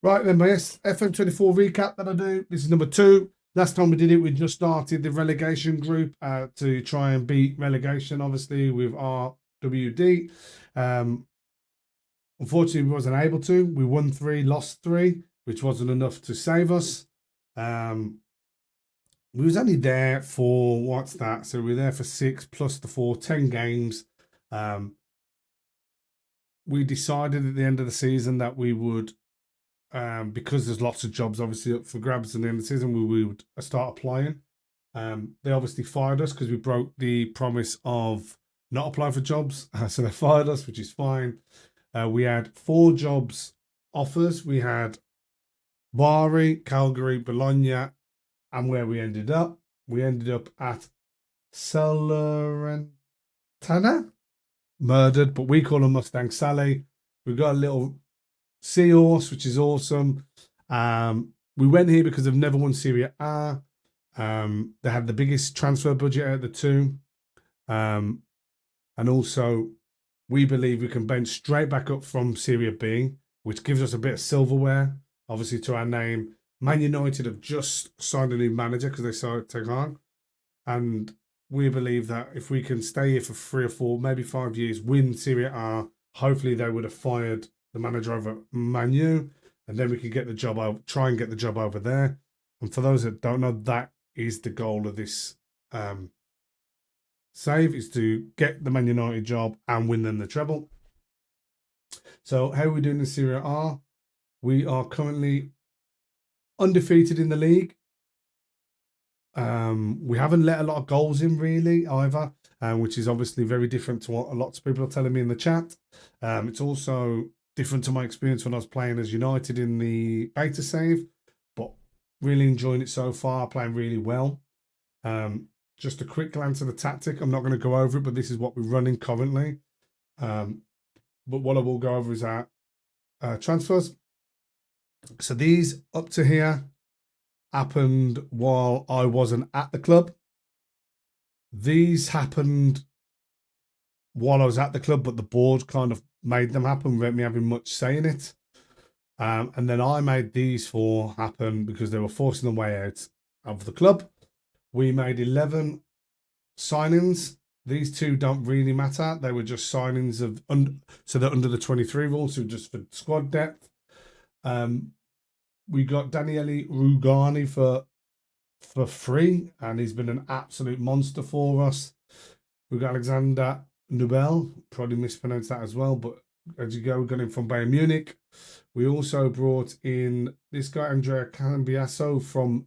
Right then, my FM24 recap that I do. This is number 2. Last time we did it, we just started the relegation group to try and beat relegation, obviously, with RWD. Unfortunately, we wasn't able to. We won 3, lost 3, which wasn't enough to save us. We was only there for, what's that? So we were there for 6 plus the 4, 10 games. We decided at the end of the season that we would, because there's lots of jobs obviously up for grabs at the end of the season, we would start applying. They obviously fired us because we broke the promise of not applying for jobs. So they fired us, which is fine. We had 4 jobs offers. We had Bari, Calgary, Bologna, and where we ended up. We ended up at Salernitana, murdered, but we call them Mustang Sally. We've got a little seahorse, which is awesome. We went here because they've never won Serie A. They had the biggest transfer budget out of the 2. And also, we believe we can bench straight back up from Serie B, which gives us a bit of silverware, obviously, to our name. Man United have just signed a new manager because they saw it take on. And we believe that if we can stay here for 3 or 4, maybe 5 years, win Serie A, hopefully they would have fired the manager over Man U, and then we can get the job over, try and get the job over there. And for those that don't know, that is the goal of this save, is to get the Man United job and win them the treble. So how are we doing in Serie A? We are currently undefeated in the league. We haven't let a lot of goals in really either, which is obviously very different to what lots of people are telling me in the chat. It's also different to my experience when I was playing as United in the beta save, but really enjoying it so far, playing really well. Just a quick glance at the tactic. I'm not going to go over it, but this is what we're running currently. But what I will go over is our transfers. So these up to here happened while I wasn't at the club. These happened while I was at the club, but the board kind of made them happen without me having much say in it. And then I made these 4 happen because they were forcing their way out of the club. We made 11 signings. These 2 don't really matter. They were just signings of, so they're under the 23 rules, so just for squad depth. We got Daniele Rugani for free, and he's been an absolute monster for us. We've got Alexander Nubel, probably mispronounced that as well, but as you go, we got him from Bayern Munich. We also brought in this guy, Andrea Cambiaso from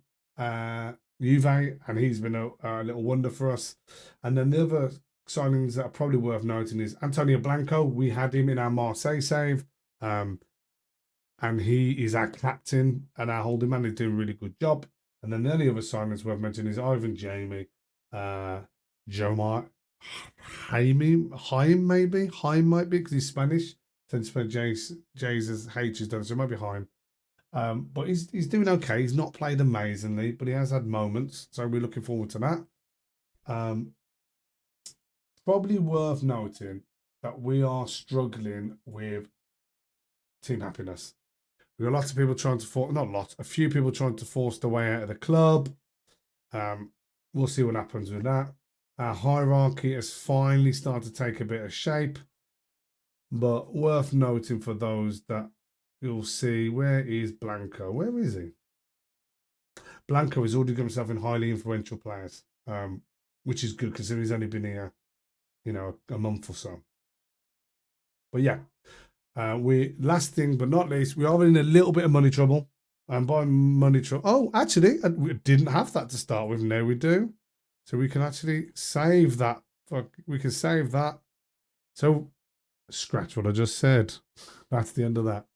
Juve, and he's been a little wonder for us. And then the other signings that are probably worth noting is Antonio Blanco. We had him in our Marseille save, and he is our captain and our holding man. He's doing a really good job. And then the only other signings worth mentioning is Ivan Jamie, Jomar Haim maybe. Haim might be because he's Spanish. Tends to spell J's as H is done, so it might be Haim. But he's doing okay. He's not played amazingly, but he has had moments. So we're looking forward to that. Probably worth noting that we are struggling with team happiness. We've got lots of people trying to force, not lots, a few people trying to force their way out of the club. We'll see what happens with that. Our hierarchy has finally started to take a bit of shape. But worth noting for those that you'll see, where is Blanco? Where is he? Blanco has already got himself in highly influential players, which is good considering he's only been here, a month or so. But yeah. Last thing but not least, we are in a little bit of money trouble. And by money trouble, actually, we didn't have that to start with. Now we do. So we can actually save that. We can save that. So scratch what I just said. That's the end of that.